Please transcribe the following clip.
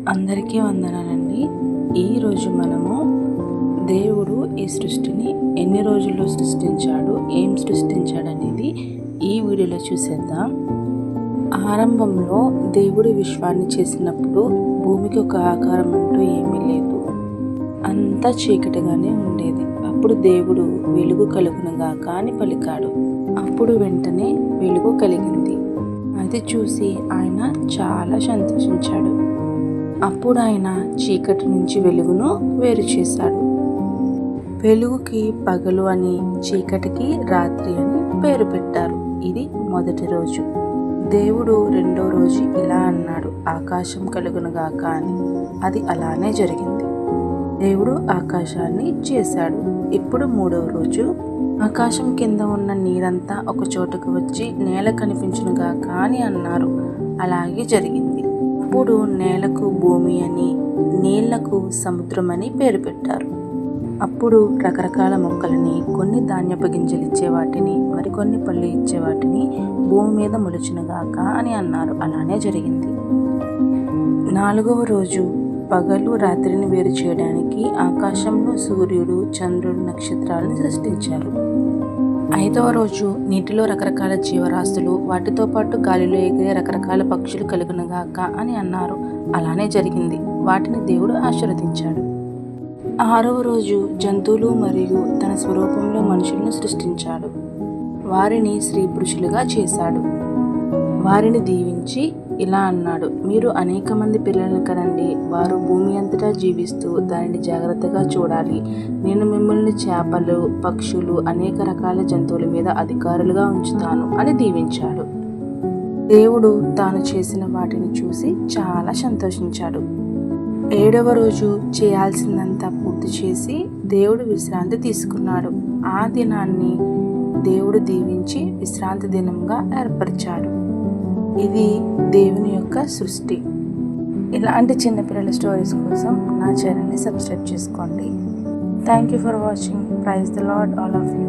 అందరికీ వందనాలండి. ఈరోజు మనము దేవుడు ఈ సృష్టిని ఎన్ని రోజుల్లో సృష్టించాడు, ఏం సృష్టించాడు అనేది ఈ వీడియోలో చూసేద్దాం. ఆరంభంలో దేవుడు విశ్వాన్ని చేసినప్పుడు భూమికి ఒక ఆకారం అంటూ ఏమీ లేదు, అంతా చీకటిగానే ఉండేది. అప్పుడు దేవుడు వెలుగు కలుగునుగాక అని పలికాడు. అప్పుడు వెంటనే వెలుగు కలిగింది. అది చూసి ఆయన చాలా సంతోషించాడు. అప్పుడు ఆయన చీకటి నుంచి వెలుగును వేరు చేశాడు. వెలుగుకి పగలు అని, చీకటికి రాత్రి అని పేరు పెట్టారు. ఇది మొదటి రోజు. దేవుడు రెండో రోజు ఇలా అన్నాడు, ఆకాశం కలుగునుగాక అని. అది అలానే జరిగింది. దేవుడు ఆకాశాన్ని చేశాడు. ఇప్పుడు మూడవ రోజు, ఆకాశం కింద ఉన్న నీరంతా ఒక చోటుకు వచ్చి నేల కనిపించునుగాక అని అన్నారు. అలాగే జరిగింది. అప్పుడు నేలకు భూమి అని, నీళ్లకు సముద్రం అని పేరు పెట్టారు. అప్పుడు రకరకాల మొక్కలని, కొన్ని ధాన్యపు గింజలు ఇచ్చే వాటిని, మరికొన్ని పళ్ళు ఇచ్చే వాటిని భూమి మీద మొలుచునుగాక అని అన్నారు. అలానే జరిగింది. నాలుగవ రోజు, పగలు రాత్రిని వేరు చేయడానికి ఆకాశంలో సూర్యుడు, చంద్రుడు, నక్షత్రాలను సృష్టించారు. ఐదవ రోజు, నీటిలో రకరకాల జీవరాశులు, వాటితో పాటు గాలిలో ఎగిరే రకరకాల పక్షులు కలుగునుగాక అని అన్నారు. అలానే జరిగింది. వాటిని దేవుడు ఆశీర్వదించాడు. ఆరవ రోజు, జంతువులు మరియు తన స్వరూపంలో మనుషులను సృష్టించాడు. వారిని స్త్రీ పురుషులుగా చేశాడు. వారిని దీవించి ఇలా అన్నాడు, మీరు అనేక మంది పిల్లలను కనండి. వారు భూమి అంతటా జీవిస్తూ దానిని జాగ్రత్తగా చూడాలి. నేను మిమ్మల్ని చేపలు, పక్షులు, అనేక రకాల జంతువుల మీద అధికారులుగా ఉంచుతాను అని దీవించాడు. దేవుడు తాను చేసిన వాటిని చూసి చాలా సంతోషించాడు. ఏడవ రోజు చేయాల్సిందంతా పూర్తి చేసి దేవుడు విశ్రాంతి తీసుకున్నాడు. ఆ దినాన్ని దేవుడు దీవించి విశ్రాంతి దినంగా ఏర్పరిచాడు. ఇది దేవుని యొక్క సృష్టి. ఇలాంటి చిన్నపిల్లల స్టోరీస్ కోసం నా ఛానల్ని సబ్స్క్రైబ్ చేసుకోండి. Thank you for watching. Praise the lord all of you.